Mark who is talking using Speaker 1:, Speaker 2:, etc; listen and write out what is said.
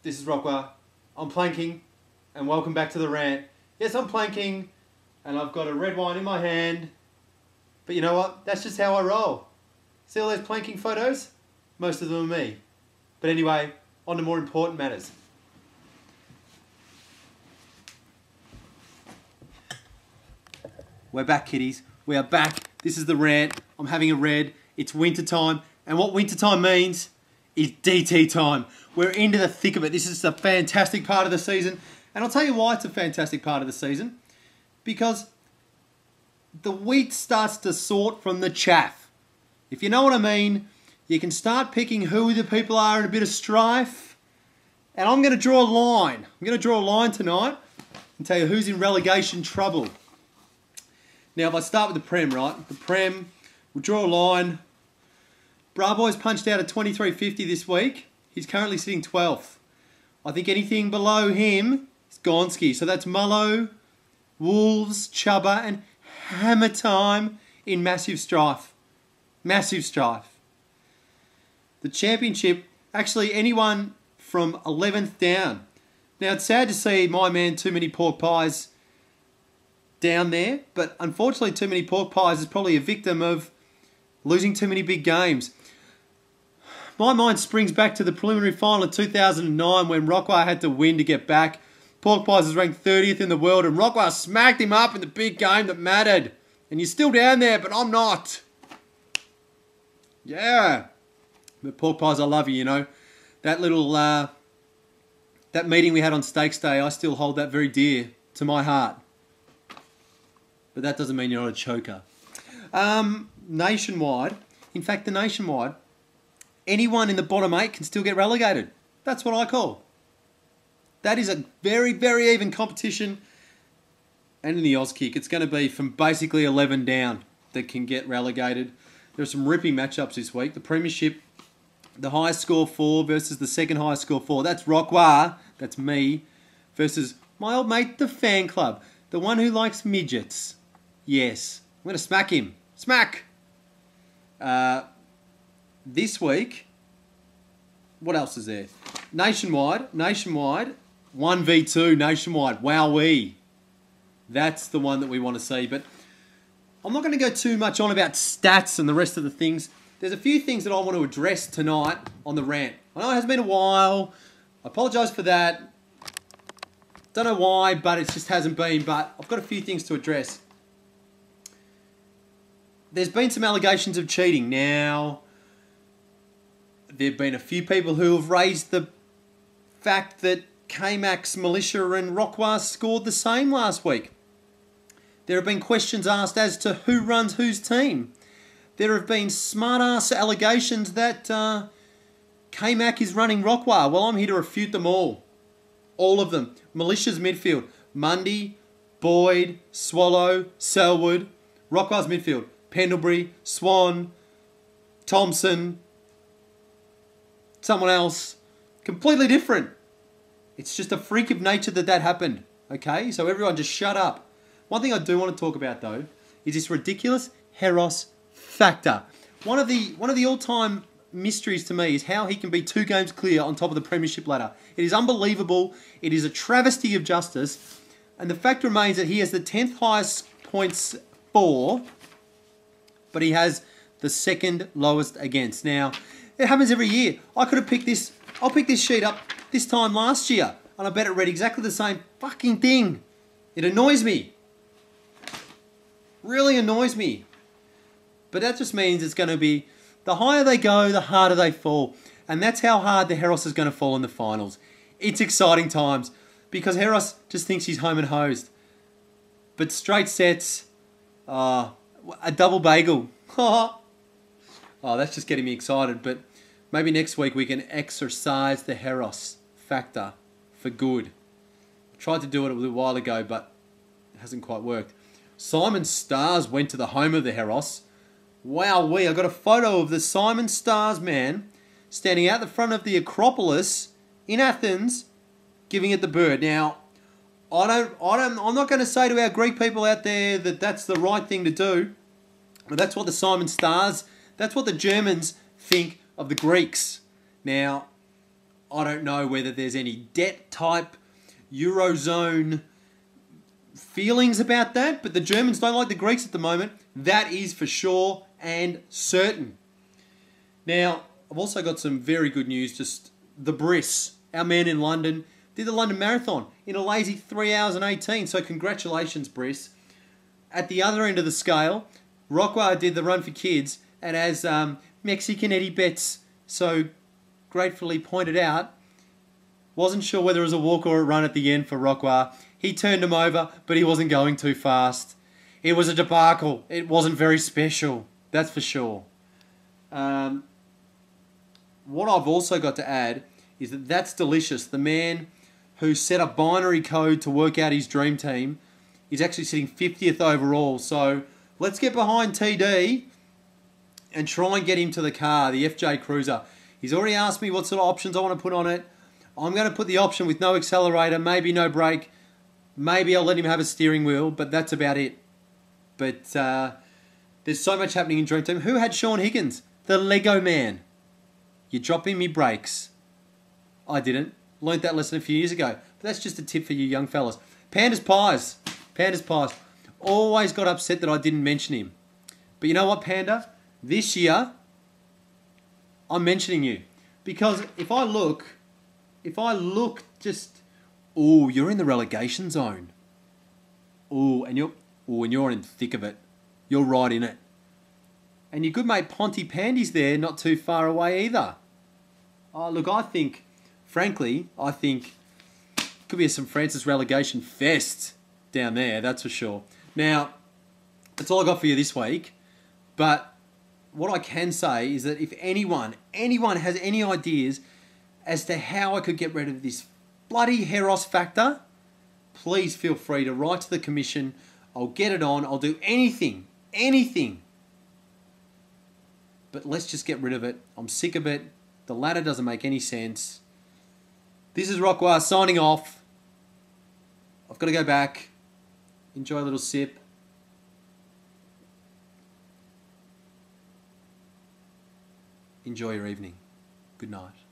Speaker 1: This is Rockwell. I'm planking, and welcome back to the rant. Yes, I'm planking, and I've got a red wine in my hand. But you know what? That's just how I roll. See all those planking photos? Most of them are me. But anyway, on to more important matters. We're back, kiddies. We are back. This is the rant. I'm having a red. It's winter time, and what winter time means is DT time. We're into the thick of it. This is a fantastic part of the season, and I'll tell you why it's a fantastic part of the season. Because the wheat starts to sort from the chaff. If you know what I mean, you can start picking who the people are in a bit of strife. And I'm going to draw a line. I'm going to draw a line tonight and tell you who's in relegation trouble. Now, if I start with the Prem, right? The Prem, we'll draw a line. Braboy's punched out at 23.50 this week. He's currently sitting 12th. I think anything below him is Gonski. So that's Mullo, Wolves, Chubba, and Hammer Time in massive strife. Massive strife. The championship, actually anyone from 11th down. Now, it's sad to see my man Too Many Pork Pies down there, but unfortunately Too Many Pork Pies is probably a victim of losing too many big games. My mind springs back to the preliminary final of 2009 when Rockwell had to win to get back. Pork Pies is ranked 30th in the world and Rockwell smacked him up in the big game that mattered. And you're still down there, but I'm not. Yeah. But Pork Pies, I love you, you know. That little, that meeting we had on Steaks Day, I still hold that very dear to my heart. But that doesn't mean you're not a choker. Nationwide, in fact, the Nationwide, anyone in the bottom 8 can still get relegated. That's what I call. That is a very, very even competition. And in the Auskick, it's going to be from basically 11 down that can get relegated. There are some ripping matchups this week. The Premiership, the highest score 4 versus the second highest score 4. That's Rockwah, that's me, versus my old mate, the Fan Club. The one who likes midgets. Yes. I'm going to smack him. Smack! This week, what else is there? Nationwide, 1v2, Nationwide, wowee. That's the one that we want to see, but I'm not going to go too much on about stats and the rest of the things. There's a few things that I want to address tonight on the rant. I know it has been a while. I apologise for that. Don't know why, but it just hasn't been, but I've got a few things to address. There's been some allegations of cheating. Now, there have been a few people who have raised the fact that K-Max, Militia and Rockwah scored the same last week. There have been questions asked as to who runs whose team. There have been smart-ass allegations that K-Mac is running Rockwah. Well, I'm here to refute them all. All of them. Militia's midfield. Mundy, Boyd, Swallow, Selwood. Rockwah's midfield. Pendlebury, Swan, Thompson, someone else. Completely different. It's just a freak of nature that happened. Okay? So everyone just shut up. One thing I do want to talk about, though, is this ridiculous Heros factor. One of the all-time mysteries to me is how he can be 2 games clear on top of the Premiership ladder. It is unbelievable. It is a travesty of justice. And the fact remains that he has the 10th highest points for, but he has the 2nd lowest against. Now, it happens every year. I could have picked this. I'll pick this sheet up this time last year, and I bet it read exactly the same fucking thing. It annoys me. Really annoys me. But that just means it's going to be, the higher they go, the harder they fall. And that's how hard the Heros is going to fall in the finals. It's exciting times, because Heros just thinks he's home and hosed. But straight sets, a double bagel. Oh, that's just getting me excited. But maybe next week we can exercise the Heros factor for good. I tried to do it a little while ago, but it hasn't quite worked. Simon Stars went to the home of the Heros. Wowee, I got a photo of the Simon Stars man standing out the front of the Acropolis in Athens, giving it the bird. Now, I'm not going to say to our Greek people out there that that's the right thing to do. But that's what the Simon Stars, that's what the Germans think of the Greeks. Now, I don't know whether there's any debt type Eurozone feelings about that, but the Germans don't like the Greeks at the moment. That is for sure and certain. Now, I've also got some very good news. Just the Briss, our man in London, did the London Marathon in a lazy 3 hours and 18. So congratulations, Briss. At the other end of the scale, Rockwell did the Run for Kids, and as Mexican Eddie Betts so gratefully pointed out, wasn't sure whether it was a walk or a run at the end for Rockwell. He turned him over, but he wasn't going too fast. It was a debacle. It wasn't very special, that's for sure. What I've also got to add is that That's Delicious, the man who set a binary code to work out his dream team, is actually sitting 50th overall. So let's get behind TD and try and get him to the car, the FJ Cruiser. He's already asked me what sort of options I want to put on it. I'm going to put the option with no accelerator, maybe no brake. Maybe I'll let him have a steering wheel, but that's about it. But there's so much happening in Dream Team. Who had Sean Higgins? The Lego Man. You're dropping me brakes. I didn't. Learned that lesson a few years ago. But that's just a tip for you young fellas. Panda's Pies. Panda's Pies. Always got upset that I didn't mention him. But you know what, Panda? This year, I'm mentioning you. Because if I look just... Oh, you're in the relegation zone. Oh, and you're in the thick of it. You're right in it. And your good mate Ponty Pandy's there, not too far away either. Oh, look, frankly, I think it could be a St. Francis relegation fest down there, that's for sure. Now, that's all I got for you this week. But what I can say is that if anyone has any ideas as to how I could get rid of this bloody Heros factor, please feel free to write to the commission. I'll get it on. I'll do anything. But let's just get rid of it. I'm sick of it. The ladder doesn't make any sense. This is Rockwell signing off. I've got to go back. Enjoy a little sip. Enjoy your evening. Good night.